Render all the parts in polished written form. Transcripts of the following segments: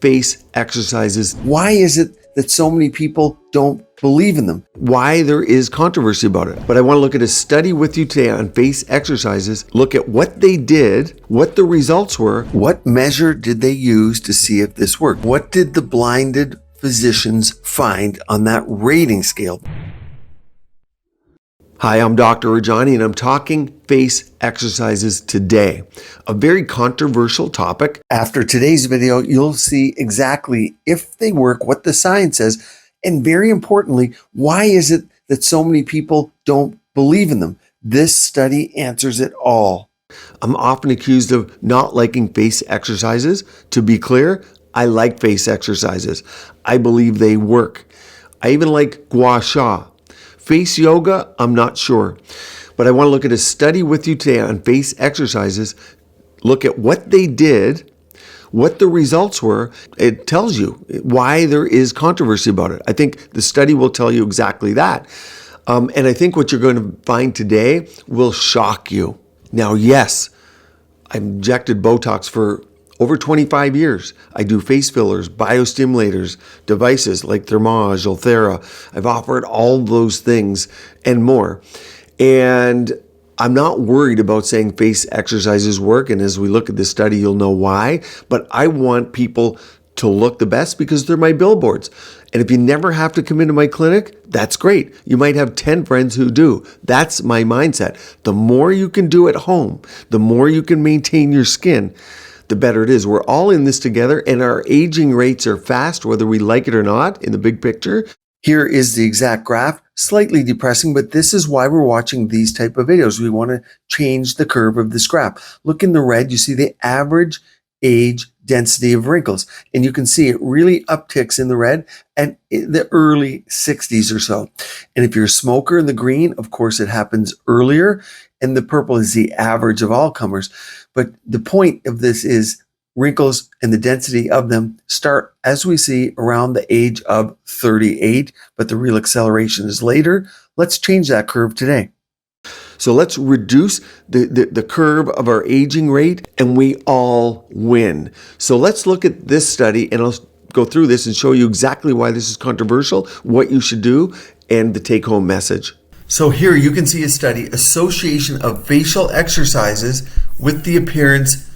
face exercises. Why is it that so many people don't believe in them? Why there is controversy about it? But I want to look at a study with you today on face exercises, look at what they did, what the results were, what measure did they use to see if this worked? What did the blinded physicians find on that rating scale? Hi, I'm Dr. Rajani and I'm talking face exercises today. A very controversial topic. After today's video, you'll see exactly if they work, what the science says, and very importantly, why is it that so many people don't believe in them? This study answers it all. I'm often accused of not liking face exercises. To be clear, I like face exercises. I believe they work. I even like gua sha. Face yoga, I'm not sure. But I want to look at a study with you today on face exercises, look at what they did, what the results were. It tells you why there is controversy about it. I think the study will tell you exactly that. And I think what you're going to find today will shock you. Now, yes, I've injected Botox for over 25 years. I do face fillers, biostimulators, devices like Thermage, Ulthera. I've offered all those things and more. And I'm not worried about saying face exercises work. And as we look at this study, you'll know why. But I want people to look the best because they're my billboards. And if you never have to come into my clinic, that's great. You might have 10 friends who do. That's my mindset. The more you can do at home, the more you can maintain your skin, the better it is. We're all in this together and our aging rates are fast, whether we like it or not in the big picture. Here is the exact graph, slightly depressing, but this is why we're watching these type of videos. We want to change the curve of this graph. Look in the red, you see the average age density of wrinkles. And you can see it really upticks in the red at the early 60s or so. And if you're a smoker in the green, of course, it happens earlier. And the purple is the average of all comers. But the point of this is wrinkles and the density of them start, as we see, around the age of 38, but the real acceleration is later. Let's change that curve today. So let's reduce the curve of our aging rate and we all win. So let's look at this study and I'll go through this and show you exactly why this is controversial, what you should do, and the take-home message. So here you can see a study, association of facial exercises with the appearance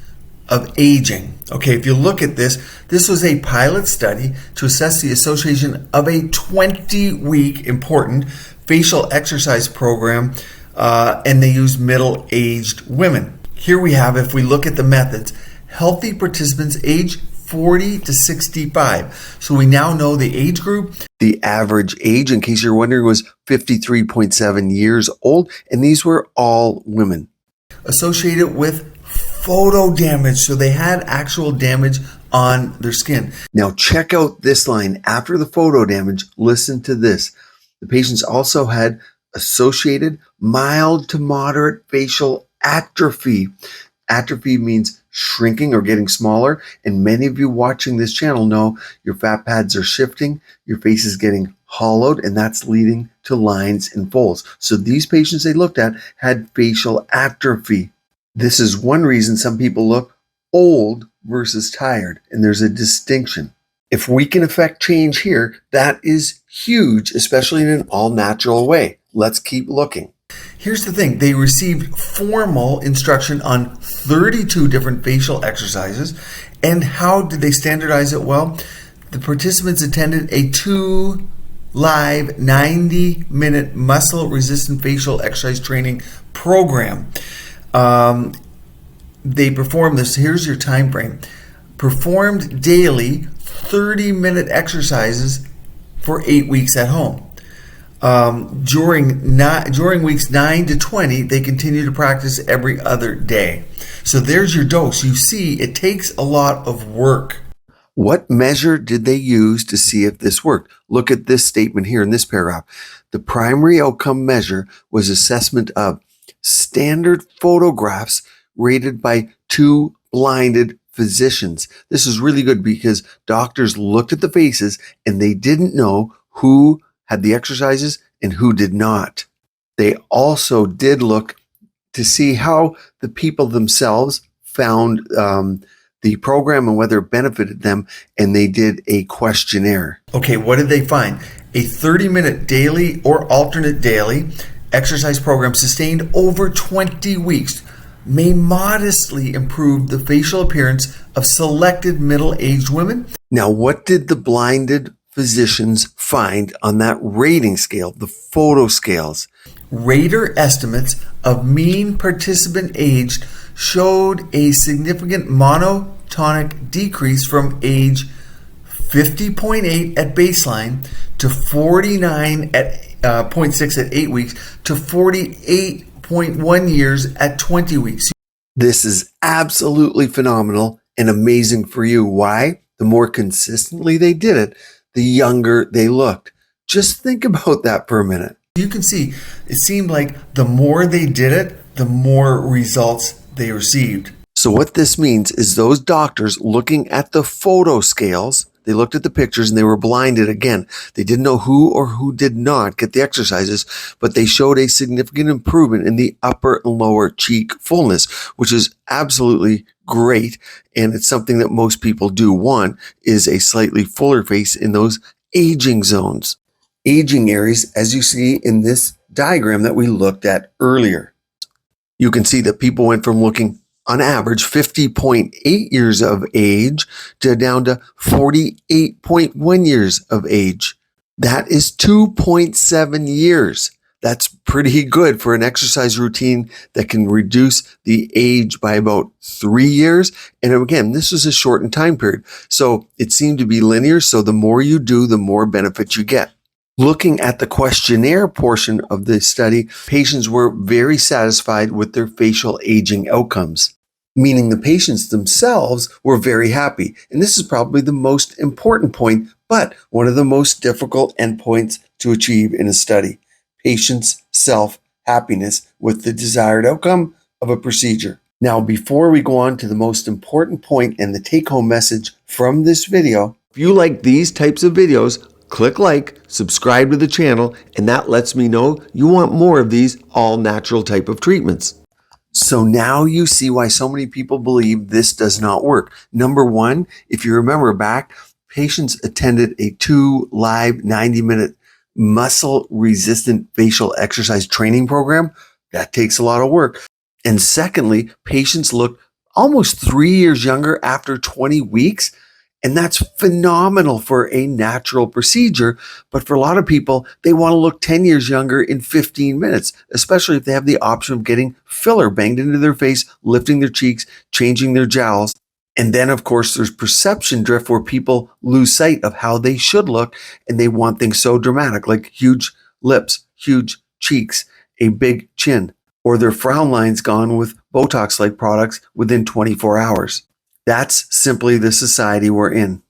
of aging. Okay, if you look at this, this was a pilot study to assess the association of a 20-week important facial exercise program, and they used middle-aged women. Here we have, if we look at the methods, healthy participants age 40 to 65. So we now know the age group. The average age, in case you're wondering, was 53.7 years old, and these were all women. Associated with photo damage, so they had actual damage on their skin. Now check out this line. After the photo damage, listen to this. The patients also had associated mild to moderate facial atrophy. Atrophy means shrinking or getting smaller, and many of you watching this channel know your fat pads are shifting, your face is getting hollowed, and that's leading to lines and folds. So these patients they looked at had facial atrophy. This is one reason some people look old versus tired, and there's a distinction. If we can affect change here, that is huge, especially in an all-natural way. Let's keep looking. Here's the thing. They received formal instruction on 32 different facial exercises. And how did they standardize it? Well, the participants attended a 2 live 90-minute muscle-resistant facial exercise training program. They performed this. Here's your time frame. Performed daily 30-minute exercises for 8 weeks at home. During weeks 9 to 20, they continue to practice every other day. So there's your dose. You see, it takes a lot of work. What measure did they use to see if this worked? Look at this statement here in this paragraph. The primary outcome measure was assessment of standard photographs rated by 2 blinded physicians. This is really good because doctors looked at the faces and they didn't know who had the exercises and who did not. They also did look to see how the people themselves found the program and whether it benefited them, and they did a questionnaire. Okay, what did they find? A 30-minute daily or alternate daily exercise program sustained over 20 weeks may modestly improve the facial appearance of selected middle-aged women. Now, what did the blinded physicians find on that rating scale, the photo scales? Rater estimates of mean participant age showed a significant monotonic decrease from age 50.8 at baseline to 49 at 0.6 at 8 weeks to 48.1 years at 20 weeks. This is absolutely phenomenal and amazing for you. Why? The more consistently they did it, the younger they looked. Just think about that for a minute. You can see it seemed like the more they did it, the more results they received. So what this means is those doctors looking at the photo scales, they looked at the pictures and they were blinded again. They didn't know who or who did not get the exercises, but they showed a significant improvement in the upper and lower cheek fullness, which is absolutely great. And it's something that most people do want, is a slightly fuller face in those aging zones. Aging areas, as you see in this diagram that we looked at earlier. You can see that people went from looking on average 50.8 years of age to down to 48.1 years of age. That is 2.7 years. That's pretty good for an exercise routine that can reduce the age by about 3 years. And again, this is a shortened time period. So it seemed to be linear. So the more you do, the more benefit you get. Looking at the questionnaire portion of the study, patients were very satisfied with their facial aging outcomes, meaning the patients themselves were very happy. And this is probably the most important point, but one of the most difficult endpoints to achieve in a study: patients' self-happiness with the desired outcome of a procedure. Now, before we go on to the most important point and the take-home message from this video, if you like these types of videos, click like, subscribe to the channel, and that lets me know you want more of these all-natural type of treatments. So now you see why so many people believe this does not work. Number one, if you remember back, patients attended a 2 live 90-minute muscle-resistant facial exercise training program. That takes a lot of work. And secondly, patients looked almost 3 years younger after 20 weeks. And that's phenomenal for a natural procedure. But for a lot of people, they want to look 10 years younger in 15 minutes, especially if they have the option of getting filler banged into their face, lifting their cheeks, changing their jowls. And then, of course, there's perception drift where people lose sight of how they should look and they want things so dramatic, like huge lips, huge cheeks, a big chin, or their frown lines gone with Botox-like products within 24 hours. That's simply the society we're in.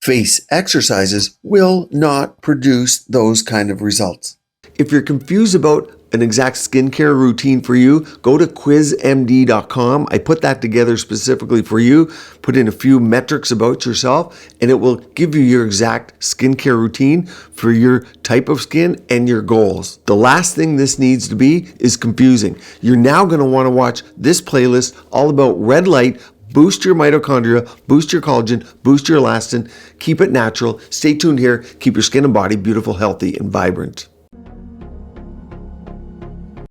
Face exercises will not produce those kind of results. If you're confused about an exact skincare routine for you, go to quizmd.com. I put that together specifically for you. Put in a few metrics about yourself, and it will give you your exact skincare routine for your type of skin and your goals. The last thing this needs to be is confusing. You're now going to want to watch this playlist all about red light. Boost your mitochondria, boost your collagen, boost your elastin, keep it natural. Stay tuned here. Keep your skin and body beautiful, healthy, and vibrant.